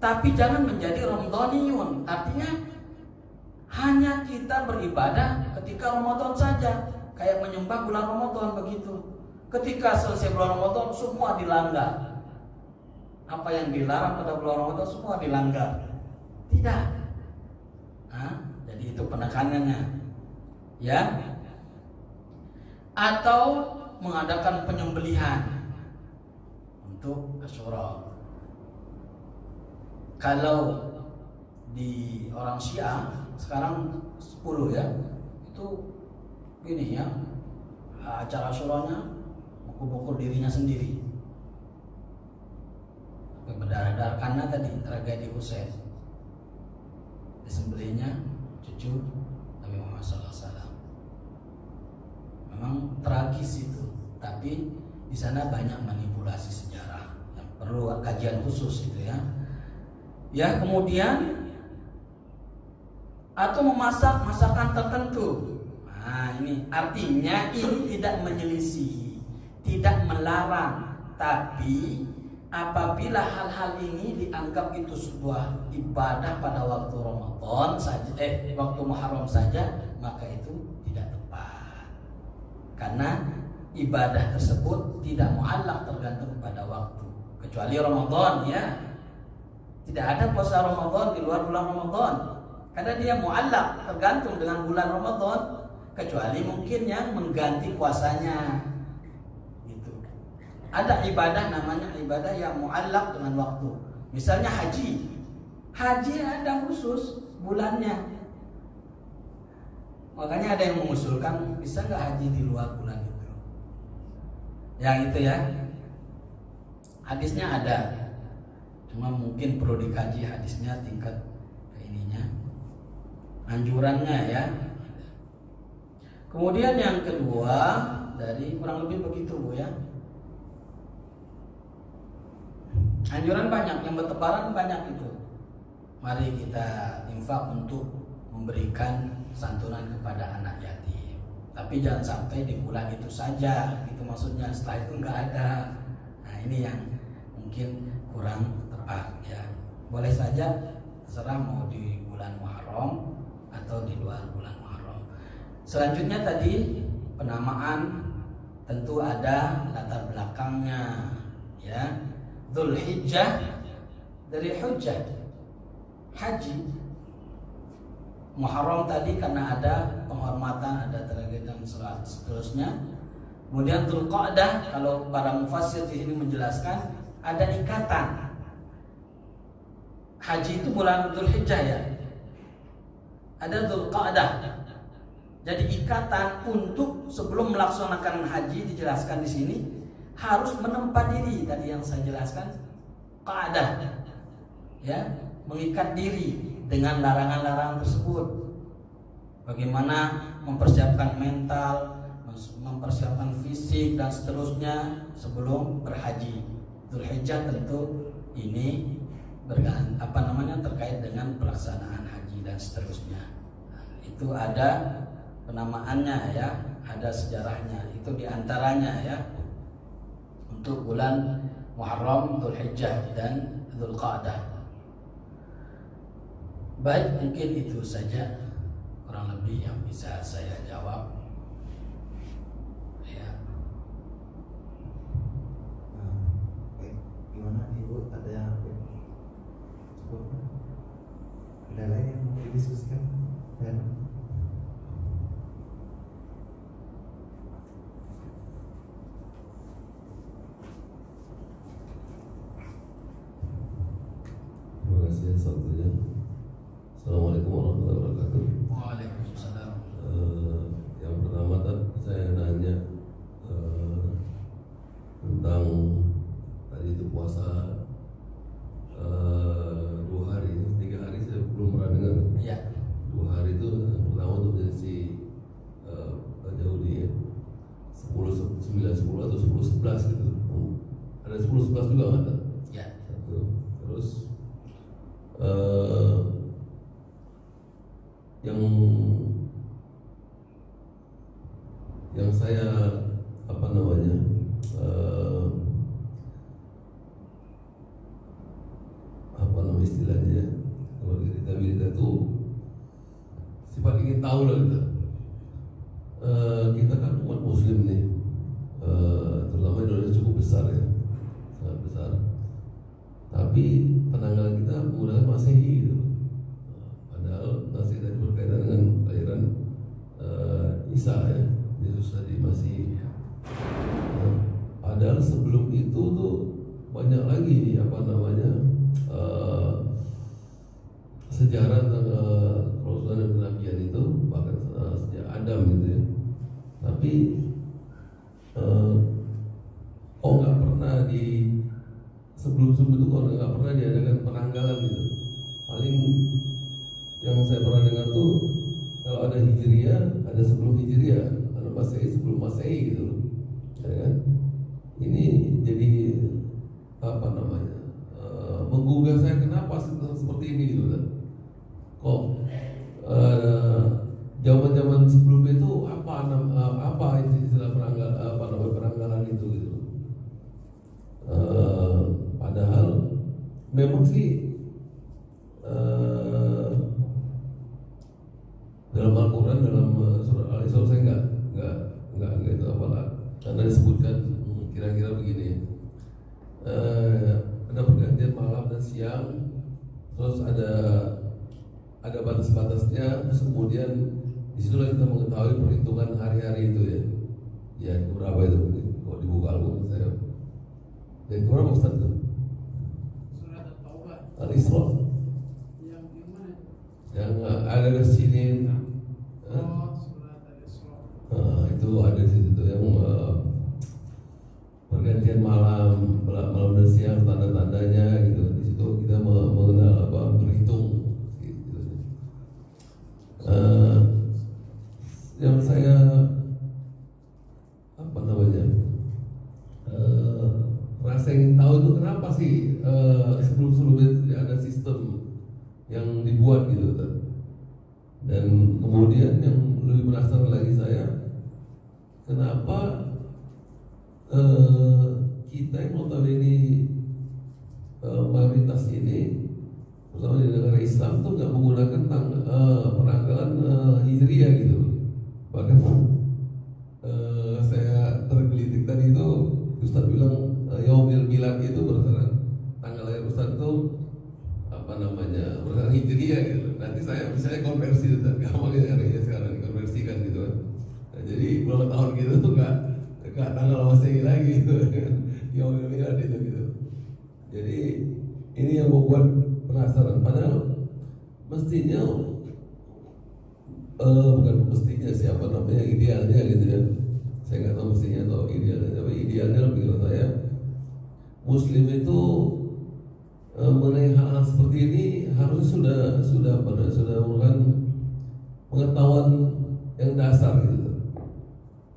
Tapi jangan menjadi ramdaniyun. Artinya hanya kita beribadah ketika Ramadan saja, kayak menyembah bulan Ramadan begitu. Ketika selesai bulan Ramadan semua dilanggar. Apa yang dilarang pada bulan Ramadan semua dilanggar. Tidak. Jadi itu penekanannya. Ya. Atau mengadakan penyembelihan untuk Asyura. Kalau di orang Syiah sekarang 10 ya, itu gini ya, acara Asyuranya mukul-mukul dirinya sendiri, berdarah-darah karena tadi tragedi Husain, disembelihnya cucu Nabi Muhammad SAW. Memang tragis itu, tapi di sana banyak manipulasi sejarah yang perlu kajian khusus itu ya. Ya, kemudian atau memasak masakan tertentu. Nah, ini artinya ini tidak menyelisih, tidak melarang, tapi apabila hal-hal ini dianggap itu sebuah ibadah pada waktu Ramadan saja, waktu Muharram saja, maka itu tidak tepat. Karena ibadah tersebut tidak mu'allaq tergantung pada waktu, kecuali Ramadan ya. Tidak ada puasa Ramadan di luar bulan Ramadan, karena dia mu'allaq tergantung dengan bulan Ramadan, kecuali mungkin yang mengganti puasanya. Gitu. Ada ibadah namanya ibadah yang mu'allaq dengan waktu. Misalnya haji. Haji ada khusus bulannya. Makanya ada yang mengusulkan bisa nggak haji di luar bulan itu. Yang itu ya. Hadisnya ada. Cuma mungkin perlu dikaji hadisnya tingkat ininya, anjurannya ya. Kemudian yang kedua dari kurang lebih begitu Bu ya. Anjuran banyak, yang bertebaran banyak itu. Mari kita infak untuk memberikan santunan kepada anak yatim. Tapi jangan sampai di bulan itu saja, itu maksudnya, setelah itu nggak ada. Nah ini yang mungkin kurang tepat ya. Boleh saja terserah mau di bulan Muharram atau di luar bulan Muharram. Selanjutnya tadi penamaan tentu ada latar belakangnya ya. Dzulhijjah dari hujjah haji. Muharram tadi karena ada penghormatan, ada tragedi dan seterusnya. Kemudian Dzulqa'dah, kalau para mufassir di sini menjelaskan ada ikatan. Haji itu bulan Dzulhijjah ya. Ada Dzulqa'dah. Jadi ikatan untuk sebelum melaksanakan haji dijelaskan di sini harus menempa diri tadi yang saya jelaskan, qa'dah. Ya, mengikat diri dengan larangan-larangan tersebut. Bagaimana mempersiapkan mental, mempersiapkan fisik dan seterusnya sebelum berhaji. Dzulhijjah tentu ini terkait dengan pelaksanaan haji dan seterusnya. Itu ada penamaannya ya, ada sejarahnya. Itu diantaranya ya untuk bulan Muharram, Dzulhijjah dan Dzulqa'dah. Baik, mungkin itu saja kurang lebih yang bisa saya jawab. Ya. Gimana Ibu, ada yang cukup? Ada lain yang mau didiskusikan? Dan terima kasih satunya. Assalamualaikum warahmatullahi wabarakatuh. Waalaikumsalam. Yang pertama saya nanya tentang 11 juga ada. Ya. Satu. Terus yang saya apa namanya apa nama istilahnya, kalau kita itu sifat ingin tahu lah kita. Kita kan umat muslim nih, terutama Indonesia cukup besar ya, sangat besar. Tapi penanggalan kita menggunakan Masehi gitu. Padahal Masehi tadi berkaitan dengan kelahiran Isa ya, Yesus tadi masih. Padahal sebelum itu tuh banyak lagi apa namanya sejarah tentang kerasulan dan kenabian itu, bahkan sejak Adam gitu ya. Tapi nggak pernah sebelum itu nggak pernah diadakan penanggalan gitu. Paling yang saya pernah dengar tuh kalau ada Hijriah, ada sebelum Hijriah, ada Masehi sebelum Masehi gitu, ya kan? Ini jadi apa namanya menggugah saya, kenapa seperti ini gitu kan? Kok zaman sebelum itu apa istilah penanggalan itu gitu? Padahal memang sih dalam Al-Quran, dalam surah Al-Isra saya nggak itu apalah, karena disebutkan kira-kira begini. Ada pergantian malam dan siang, terus ada batas-batasnya, terus kemudian disitulah kita mengetahui perhitungan hari-hari itu ya. Ya berapa itu? Kalau dibuka Al-Quran saya. Yang berapa Ustaz itu? Surat At-Taubah. Al-Isra. Yang mana? Yang ada di sini. Surat Al-Isra. Itu ada di situ tuh yang pergantian malam dan siang, tanda-tandanya gitu. Di situ kita mengenal berhitung gitu. Yang saya apa namanya rasa ingin tahu itu kenapa sih sebelum-sebelumnya tidak ada sistem yang dibuat gitu. Dan kemudian yang lebih penasaran lagi saya, kenapa kita yang notabene mayoritas ini, terutama di negara Islam tuh nggak menggunakan penanggalan Hijriah gitu. Bahkan saya tergelitik tadi itu Ustaz bilang Yaumil Milad itu berdasarkan tanggal lahir Ustaz itu apa namanya berdasarkan Hijriah gitu. Nanti saya misalnya konversi itu gampang ya hari sekarang dikonversikan gitu kan. Nah, jadi berapa tahun gitu tuh nggak tanggal Masehi lagi gitu kan. Yaumil Milad itu gitu. Jadi ini yang membuat penasaran. Padahal mestinya bukan mestinya, siapa namanya, idealnya gitu ya. Saya nggak tahu mestinya atau idealnya, tapi idealnya menurut saya Muslim itu mengenai hal-hal seperti ini harusnya sudah merupakan pengetahuan yang dasar gitu.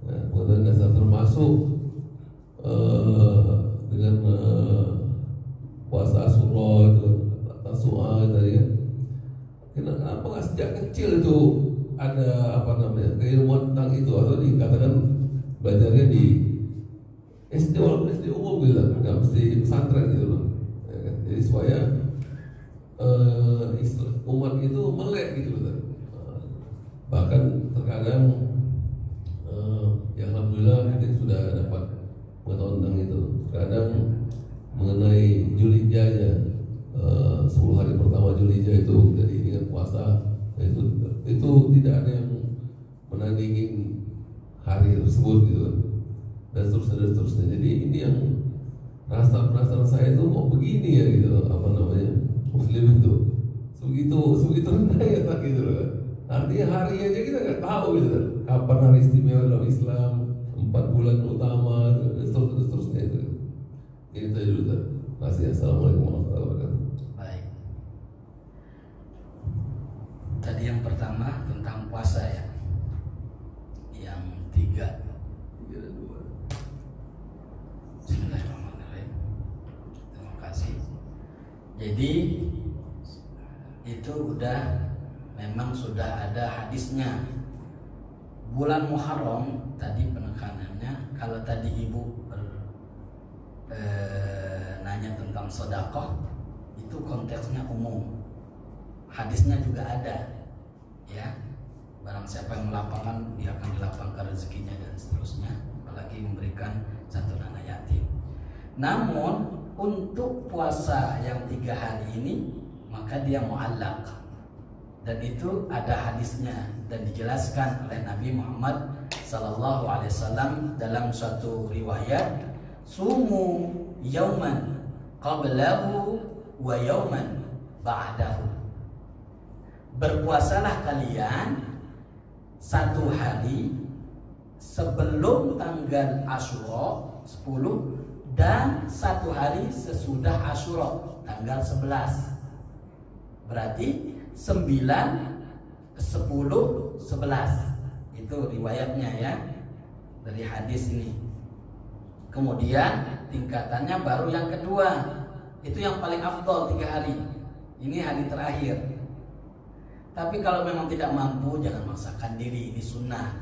Nah, pengetahuan dasar termasuk dengan puasa Asyura itu, Tasu'a tadi ya. Kenapa nggak sejak kecil itu ada apa namanya keilmuan tentang itu, atau dikatakan belajarnya di SD, walaupun SD umum gitu, nggak mesti pesantren gitu loh. Ya kan? Jadi supaya umat itu melek gitu loh. Bahkan terkadang ya alhamdulillah kita sudah dapat pengetahuan tentang itu. Terkadang mengenai Zulhijjahnya, 10 hari pertama Zulhijjah itu jadi ingat puasa, itu tidak ada yang menandingi hari tersebut gitu, dan seterusnya. Jadi ini yang rasa saya itu mau begini ya gitu, apa namanya Muslim itu sebegitu rendah ya tak gitu kan. Artinya hari aja kita nggak tahu gitu kan, kapan hari istimewa dalam Islam, 4 bulan utama, seterusnya itu. Ini tadi dulu kan. Terima kasih. Assalamualaikum warahmatullahi wabarakatuh. Baik. Tadi yang pertama tentang puasa ya. Yang 3 dan 2. Bismillahirrahmanirrahim. Jadi itu memang sudah ada hadisnya. Bulan Muharram tadi penekanannya, kalau tadi ibu nanya tentang sedekah, itu konteksnya umum. Hadisnya juga ada, ya. Barang siapa yang melapangkan, dia akan dilapangkan rezekinya dan seterusnya. Apalagi memberikan santunan anak yatim. Namun untuk puasa yang 3 hari ini, maka dia mu'allaq, dan itu ada hadisnya dan dijelaskan oleh Nabi Muhammad SAW dalam suatu riwayat, sumu yauman qablahu wa yauman ba'dahu. Berpuasalah kalian 1 hari sebelum tanggal Asyura 10 dan 1 hari sesudah Asyura tanggal 11. Berarti 9, 10, 11. Itu riwayatnya ya, dari hadis ini. Kemudian tingkatannya baru yang kedua, itu yang paling afdol 3 hari. Ini hari terakhir. Tapi kalau memang tidak mampu, jangan maksakan diri, ini sunnah.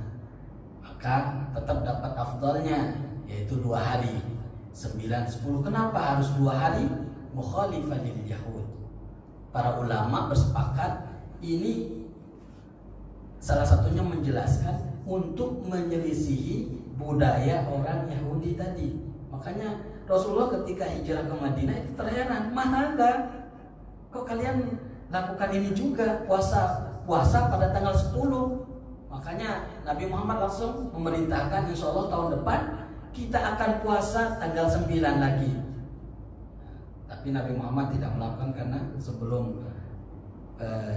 Maka tetap dapat afdolnya, yaitu 2 hari, 9, 10. Kenapa harus 2 hari? Mukhalifan lil Yahud. Para ulama bersepakat ini salah satunya menjelaskan untuk menyelisihi budaya orang Yahudi tadi. Makanya Rasulullah ketika hijrah ke Madinah itu terheran, "Mahada, kok kalian lakukan ini juga, puasa pada tanggal 10?" Makanya Nabi Muhammad langsung memerintahkan, insya Allah tahun depan kita akan puasa tanggal 9 lagi. Tapi Nabi Muhammad tidak melakukan karena sebelum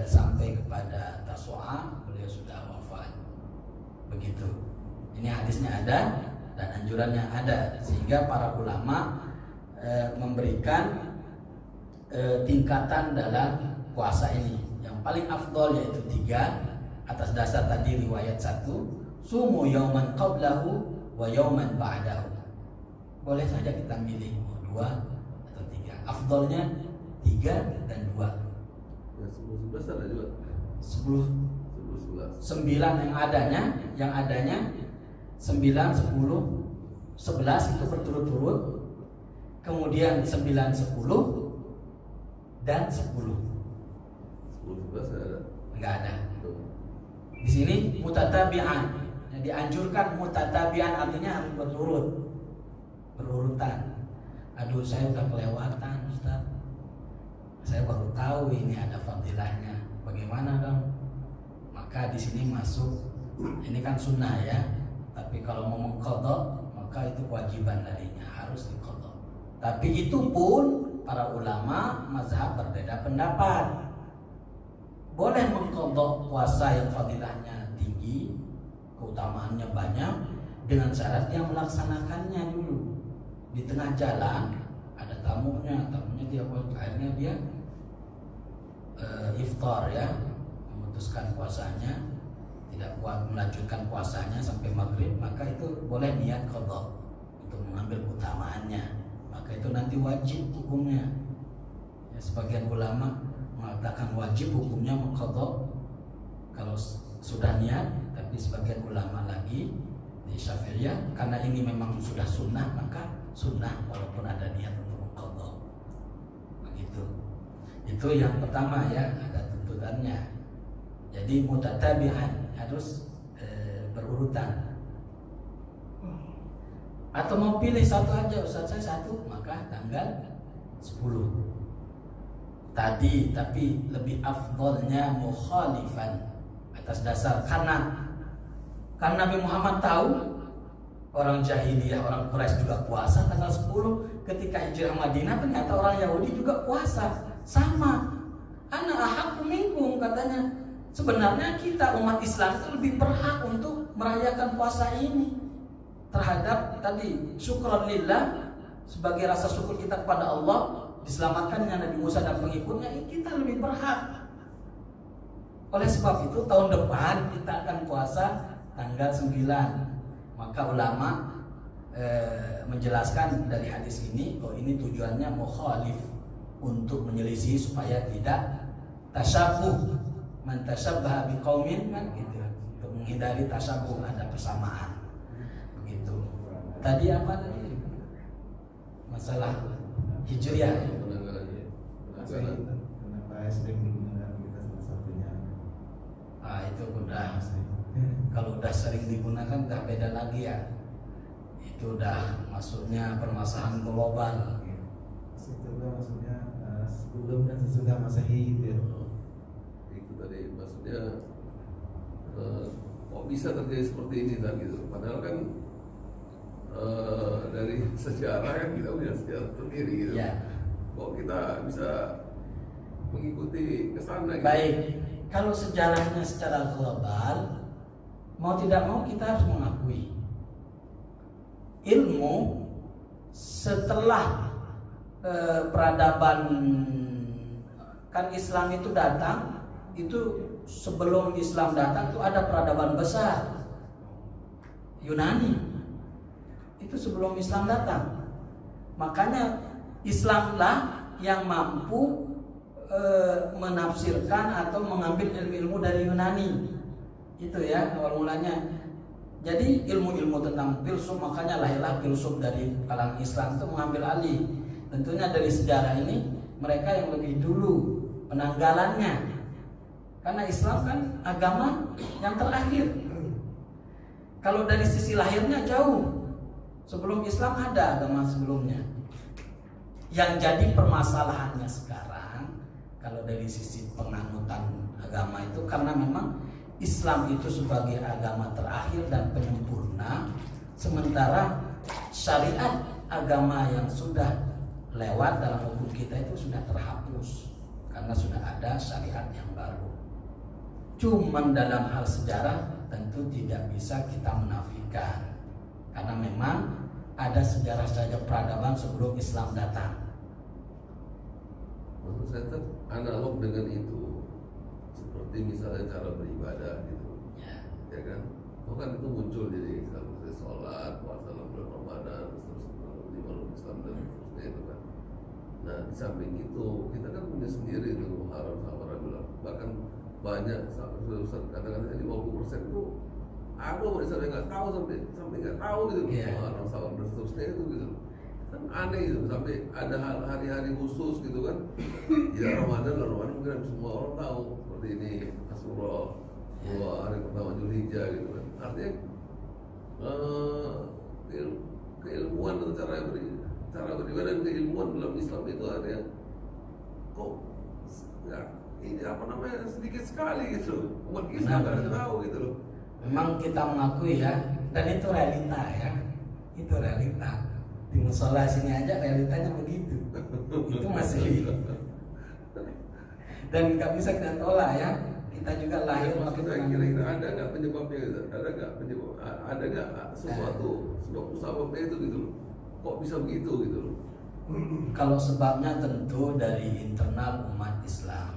sampai kepada Tasu'a beliau sudah wafat. Begitu. Ini hadisnya ada dan anjurannya ada, sehingga para ulama memberikan tingkatan dalam puasa ini. Yang paling afdol yaitu 3, atas dasar tadi riwayat 1, sumu yauman qablahu wa yauman ba'dahu. Boleh saja kita milih mau 2 atau 3. Afdolnya 3 dan 2. Ya, 10, 11 ada juga. 10, 11. 9 yang adanya 9, 10, 11 itu berturut-turut. Kemudian 9, 10 dan 10. 10, 11 ada. Enggak ada. Betul. Di sini mutatabi'an. Yang dianjurkan mutatabi'an artinya harus berurutan. Aduh, saya udah kelewatan, Ustaz. Saya baru tahu ini ada fadilahnya. Bagaimana dong? Maka di sini masuk, ini kan sunnah ya. Tapi kalau mau mengqadha, maka itu kewajiban darinya, harus diqadha. Tapi itu pun para ulama mazhab berbeda pendapat. Boleh mengqadha puasa yang fadilahnya tinggi, keutamaannya banyak, dengan syarat yang melaksanakannya dulu. Di tengah jalan ada tamunya dia akhirnya dia iftar ya, memutuskan puasanya, tidak kuat melanjutkan puasanya sampai maghrib, maka itu boleh niat qadha untuk mengambil keutamaannya. Maka itu nanti wajib hukumnya. Ya, sebagian ulama mengatakan wajib hukumnya mengqadha kalau sudah niat, tapi sebagian ulama lagi di Syafi'iyah karena ini memang sudah sunnah, maka sunnah walaupun ada niat untuk mengqadha. Begitu. Itu yang pertama ya, ada tuntutannya. Jadi mutatabi'an, harus berurutan. Atau mau pilih satu aja, Ustaz saya satu, maka tanggal 10 tadi. Tapi lebih afdolnya mukhalifan, atas dasar karena Nabi Muhammad tahu orang jahiliyah, orang Quraisy juga puasa tanggal 10. Ketika hijrah Madinah ternyata orang Yahudi juga puasa. Sama. Ana ahaqqu minkum, katanya. Sebenarnya kita umat Islam itu lebih berhak untuk merayakan puasa ini terhadap tadi syukran lillah, sebagai rasa syukur kita kepada Allah diselamatkannya Nabi Musa dan pengikutnya. Kita lebih berhak. Oleh sebab itu tahun depan kita akan puasa tanggal 9. Maka ulama menjelaskan dari hadis ini, oh ini tujuannya mukhalif, untuk menyelisih supaya tidak tasyabuh. Man tasyabbaha biqaumin kan gitu. Untuk menghindari tasyabuh, ada persamaan. Begitu. Tadi apa tadi? Masalah hijriah. Kenapa sering digunakan kita salah satunya? Itu udah, kalau udah sering digunakan udah beda lagi ya. Itu udah maksudnya permasalahan global. Itu kan maksudnya sebelum dan sesudah Masehi gitu ya. Itu tadi maksudnya kok bisa terjadi seperti ini kan gitu. Padahal kan dari sejarah kan kita punya sejarah sendiri gitu. Ya. Kok kita bisa mengikuti ke sana gitu. Baik, kalau sejarahnya secara global, mau tidak mau kita harus mengakui ilmu setelah peradaban, kan Islam itu datang, itu sebelum Islam datang itu ada peradaban besar Yunani, itu sebelum Islam datang. Makanya Islamlah yang mampu menafsirkan atau mengambil ilmu-ilmu dari Yunani. Itu ya awal mulanya. Jadi ilmu-ilmu tentang filsuf, makanya lahirlah filsuf dari kalangan Islam itu mengambil alih. Tentunya dari sejarah ini mereka yang lebih dulu penanggalannya. Karena Islam kan agama yang terakhir. Kalau dari sisi lahirnya jauh. Sebelum Islam ada agama sebelumnya. Yang jadi permasalahannya sekarang, kalau dari sisi penganutan agama itu, karena memang Islam itu sebagai agama terakhir dan penyempurna, sementara syariat agama yang sudah lewat dalam hukum kita itu sudah terhapus karena sudah ada syariat yang baru. Cuman dalam hal sejarah tentu tidak bisa kita menafikan, karena memang ada sejarah saja peradaban sebelum Islam datang. Maksud saya analog dengan itu, seperti misalnya cara beribadah gitu, ya kan? Oh kan itu muncul jadi seperti sholat, puasa bulan Ramadan, terus di malam Islam dan seterusnya itu kan. Nah di samping itu kita kan punya sendiri itu Muharram sama Rabiul Awal. Bahkan banyak katakan 50% itu ada orang Islam yang nggak tahu sampai nggak tahu gitu, Muharram sama dan seterusnya itu gitu. Kan aneh gitu, sampai ada hari-hari khusus gitu kan. Ya Ramadan mungkin semua orang tahu, seperti ini Asyura, hari pertama Dzulhijjah gitu kan. Artinya keilmuan atau cara beribadah dan keilmuan dalam Islam itu artinya kok ya, ini apa namanya sedikit sekali gitu. Umat Islam nggak tahu gitu loh. Memang kita mengakui ya, dan itu realita ya, itu realita. Di musola sini aja realitanya begitu. Itu masih dan nggak bisa kita tolak ya. Kita juga lahir waktu kira-kira ada nggak penyebabnya gitu? Ada nggak sesuatu sebab sebabnya itu gitu loh? Kok bisa begitu gitu loh? Kalau sebabnya tentu dari internal umat Islam.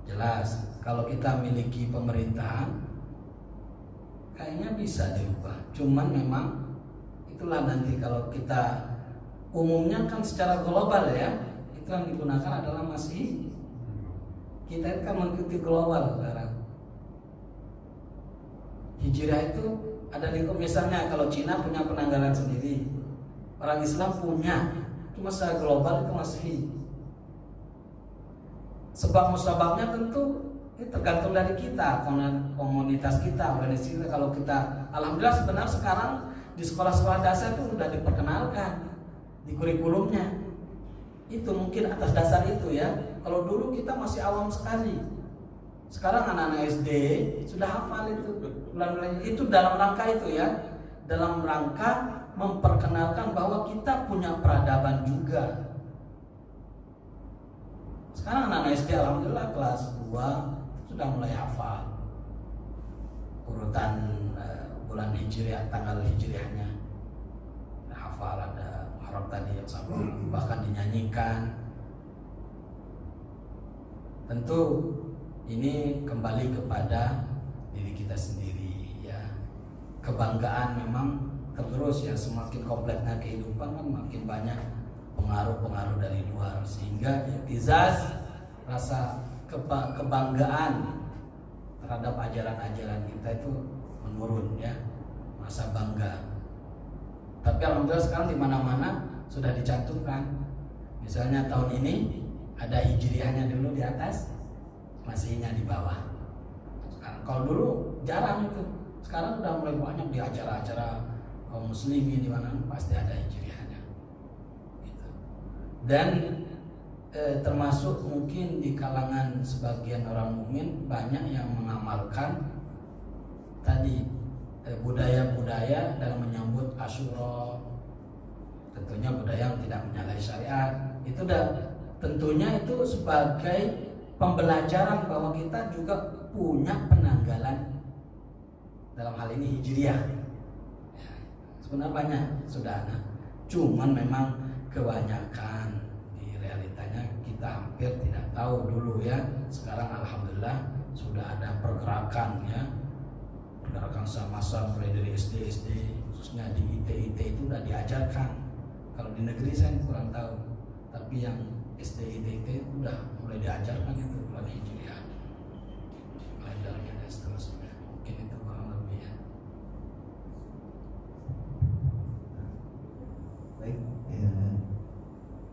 Jelas kalau kita miliki pemerintahan kayaknya bisa diubah. Cuman memang itulah nanti kalau kita umumnya kan secara global ya, itu yang digunakan adalah masih kita kan mengikuti global sekarang. Hijrah itu ada lingkup, misalnya kalau Cina punya penanggalan sendiri, orang Islam punya, cuma secara global itu masih. Sebab musababnya tentu ini tergantung dari kita, komunitas kita, organisasi kita. Kalau kita, alhamdulillah sebenarnya sekarang di sekolah-sekolah dasar itu sudah diperkenalkan di kurikulumnya. Itu mungkin atas dasar itu ya. Kalau dulu kita masih awam sekali. Sekarang anak-anak SD sudah hafal itu. Itu dalam rangka itu ya. Dalam rangka memperkenalkan bahwa kita punya peradaban juga. Sekarang anak-anak SD alhamdulillah kelas 2 sudah mulai hafal urutan bulan Hijriah, tanggal Hijriahnya hafal, ada Muharram tadi yang sama, bahkan dinyanyikan. Tentu ini kembali kepada diri kita sendiri ya. Kebanggaan memang terus ya, semakin kompleksnya kehidupan kan makin banyak pengaruh-pengaruh dari luar, sehingga izaz, rasa kebanggaan terhadap ajaran-ajaran kita itu menurun ya, masa bangga. Tapi alhamdulillah sekarang di mana-mana sudah dicantumkan. Misalnya tahun ini ada hijriahnya dulu di atas, masihnya di bawah. Sekarang, kalau dulu jarang itu, sekarang udah mulai banyak di acara-acara kaum muslimin di mana pasti ada hijriahnya. Gitu. Dan termasuk mungkin di kalangan sebagian orang mukmin banyak yang mengamalkan tadi budaya-budaya dalam menyambut Asyura, tentunya budaya yang tidak menyalahi syariat. Itu tentunya itu sebagai pembelajaran bahwa kita juga punya penanggalan dalam hal ini hijriah. Ya, sebenarnya banyak sudah, cuman memang kebanyakan di realitanya kita hampir tidak tahu dulu ya. Sekarang alhamdulillah sudah ada pergerakan ya, pergerakan sama-sama mulai dari SD khususnya di IT itu sudah diajarkan. Kalau di negeri saya kurang tahu, tapi yang SD itu sudah mulai diajarkan itu bulan hijriah, kalendernya dan seterusnya. Mungkin itu kurang lebih ya. Baik, ya,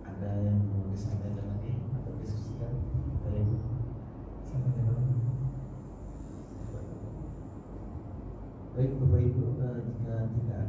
ada yang mau disampaikan lagi atau diskusikan? Baik, sampaikan. Baik Bapak Ibu, jika tidak